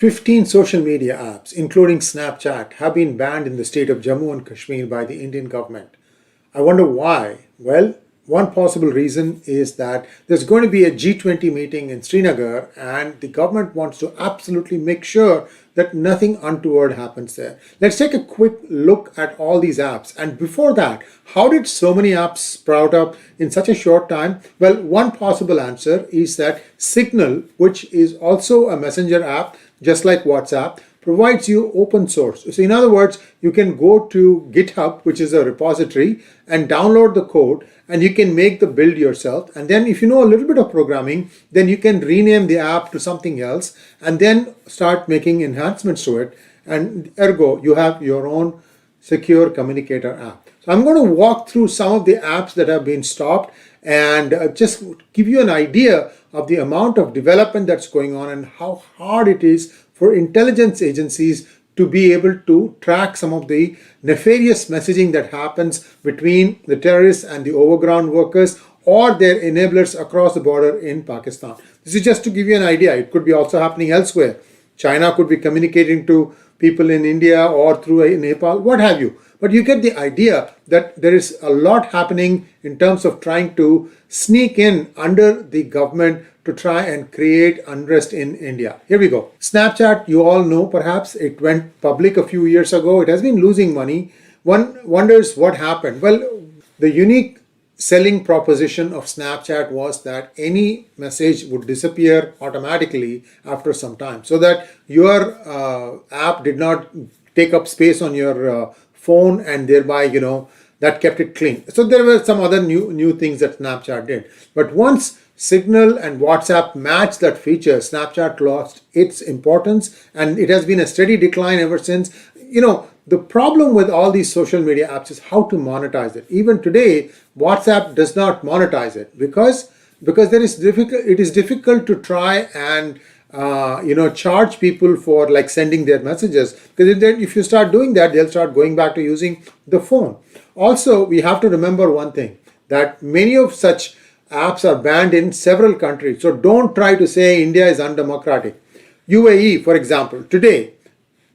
15 social media apps, including Snapchat, have been banned in the state of Jammu and Kashmir by the Indian government. I wonder why. Well, one possible reason is that there's going to be a G20 meeting in Srinagar and the government wants to absolutely make sure that nothing untoward happens there. Let's take a quick look at all these apps. And before that, how did so many apps sprout up in such a short time? Well, one possible answer is that Signal, which is also a messenger app, just like WhatsApp, provides you open source. So in other words, you can go to GitHub, which is a repository, and download the code, and you can make the build yourself. And then if you know a little bit of programming, then you can rename the app to something else and then start making enhancements to it. And ergo, you have your own secure communicator app. So I'm going to walk through some of the apps that have been stopped and just give you an idea of the amount of development that's going on and how hard it is for intelligence agencies to be able to track some of the nefarious messaging that happens between the terrorists and the overground workers or their enablers across the border in Pakistan. This is just to give you an idea. It could be also happening elsewhere. China could be communicating to people in India or through Nepal, what have you. But you get the idea that there is a lot happening in terms of trying to sneak in under the government to try and create unrest in India. Here we go. Snapchat, you all know perhaps, it went public a few years ago. It has been losing money. One wonders what happened. Well, the unique selling proposition of Snapchat was that any message would disappear automatically after some time, so that your app did not take up space on your phone, and thereby, that kept it clean. So there were some other new things that Snapchat did. But once Signal and WhatsApp matched that feature, Snapchat lost its importance, and it has been a steady decline ever since. The problem with all these social media apps is how to monetize it. Even today, WhatsApp does not monetize it because it is difficult to try and charge people for like sending their messages, because if you start doing that, they'll start going back to using the phone. Also, we have to remember one thing, that many of such apps are banned in several countries. So don't try to say India is undemocratic. UAE, for example, today,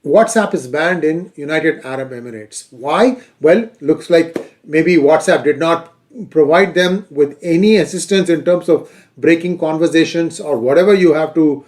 WhatsApp is banned in United Arab Emirates. Why? Well, looks like maybe WhatsApp did not provide them with any assistance in terms of breaking conversations or whatever you have to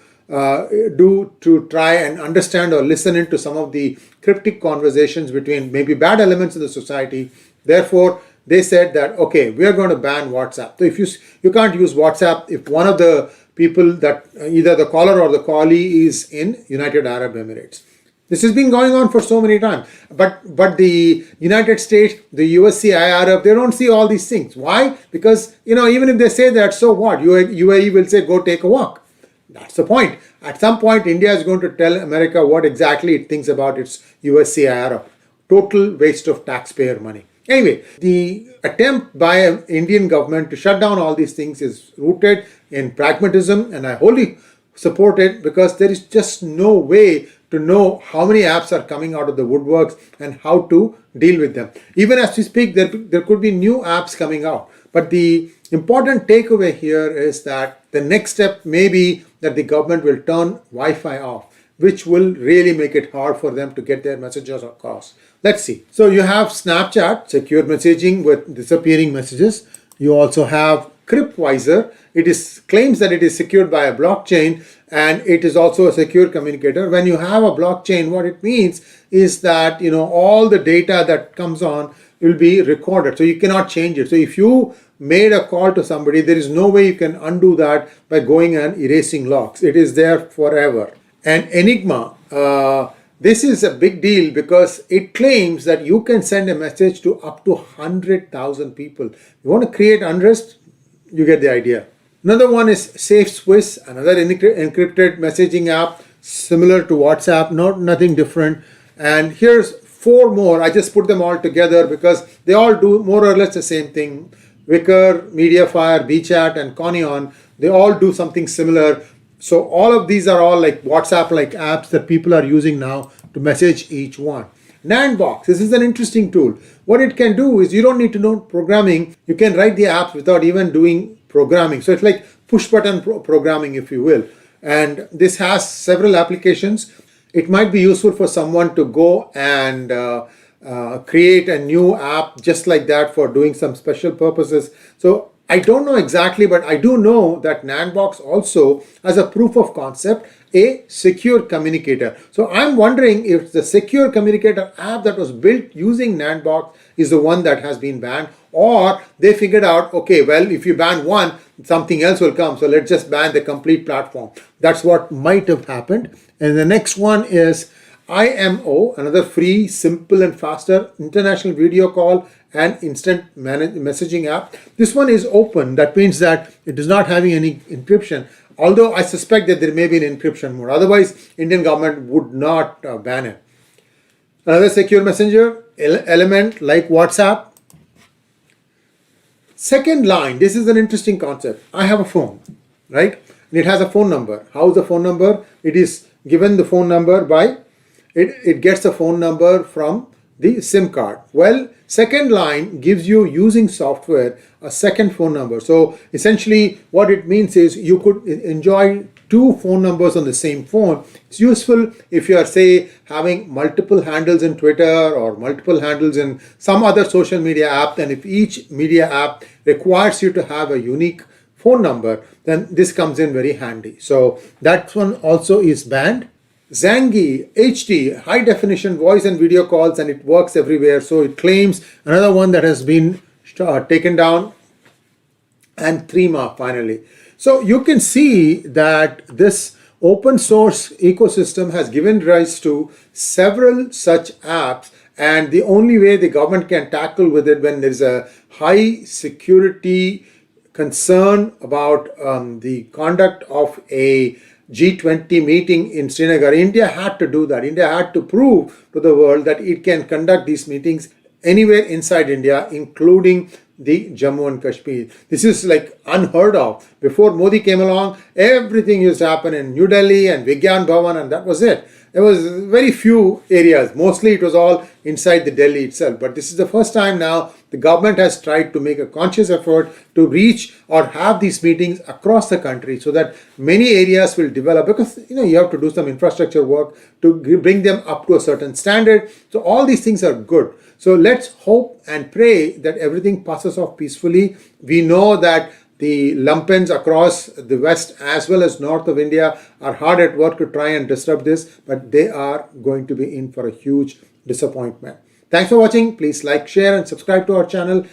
do to try and understand or listen into some of the cryptic conversations between maybe bad elements in the society. Therefore, they said that, okay, we are going to ban WhatsApp. So if you can't use WhatsApp if one of the people that either the caller or the callee is in United Arab Emirates. This has been going on for so many times. But the United States, the 𝙒𝙖𝙩𝙬 Arab, they don't see all these things. Why? Because, even if they say that, so what? UAE will say, go take a walk. That's the point. At some point, India is going to tell America what exactly it thinks about its 𝙒𝙬 Arab. Total waste of taxpayer money. Anyway, the attempt by an Indian government to shut down all these things is rooted in pragmatism, and I wholly support it, because there is just no way to know how many apps are coming out of the woodworks and how to deal with them. Even as we speak, there could be new apps coming out. But the important takeaway here is that the next step may be that the government will turn Wi-Fi off, which will really make it hard for them to get their messages across. Let's see. So you have Snapchat, secure messaging with disappearing messages. You also have Cryptwiser. It claims that it is secured by a blockchain, and it is also a secure communicator. When you have a blockchain, what it means is that all the data that comes on will be recorded, so you cannot change it. So if you made a call to somebody, there is no way you can undo that by going and erasing logs. It is there forever. And Enigma, this is a big deal because it claims that you can send a message to up to 100,000 people. You want to create unrest? You get the idea. Another one is 𝙒𝙗𝙖, another encrypted messaging app similar to WhatsApp, nothing different. And here's 4 more. I just put them all together because they all do more or less the same thing. Wickr, Mediafire, BChat, and Conion, they all do something similar. So all of these are all like WhatsApp-like apps that people are using now to message each one. Nandbox, this is an interesting tool. What it can do is you don't need to know programming. You can write the apps without even doing programming. So it's like push button programming, if you will. and this has several applications. It might be useful for someone to go and create a new app just like that for doing some special purposes. So I don't know exactly, but I do know that Nandbox also has a proof of concept, a secure communicator. So I'm wondering if the secure communicator app that was built using Nandbox is the one that has been banned, or they figured out, okay, well, if you ban one, something else will come, so let's just ban the complete platform. That's what might have happened. And the next one is IMO, another free, simple and faster international video call and instant messaging app. This one is open. That means that it is not having any encryption, although I suspect that there may be an encryption mode. Otherwise, Indian government would not ban it. Another secure messenger element like WhatsApp. Second line, this is an interesting concept. I have a phone, right? And it has a phone number. How is the phone number? It is given the phone number by it gets a phone number from the SIM card. Well, second line gives you, using software, a second phone number. So essentially what it means is you could enjoy two phone numbers on the same phone. It's useful if you are, say, having multiple handles in Twitter or multiple handles in some other social media app, and if each media app requires you to have a unique phone number, then this comes in very handy. So that one also is banned. 𝙒𝙖𝙀 HD, high definition voice and video calls, and it works everywhere. So it claims, another one that has been taken down. And 𝙒𝙗 finally. So you can see that this open source ecosystem has given rise to several such apps, and the only way the government can tackle with it when there's a high security concern about the conduct of a G20 meeting in Srinagar. India had to do that. India had to prove to the world that it can conduct these meetings anywhere inside India, including the Jammu and Kashmir. This is like unheard of. Before Modi came along, everything used to happen in New Delhi and Vigyan Bhavan, and that was it. There was very few areas. Mostly it was all inside the Delhi itself. But this is the first time now the government has tried to make a conscious effort to reach or have these meetings across the country so that many areas will develop, because you have to do some infrastructure work to bring them up to a certain standard. So all these things are good. So let's hope and pray that everything passes off peacefully. We know that the lumpens across the west as well as north of India are hard at work to try and disrupt this, but they are going to be in for a huge disappointment. Thanks for watching. Please like, share and subscribe to our channel.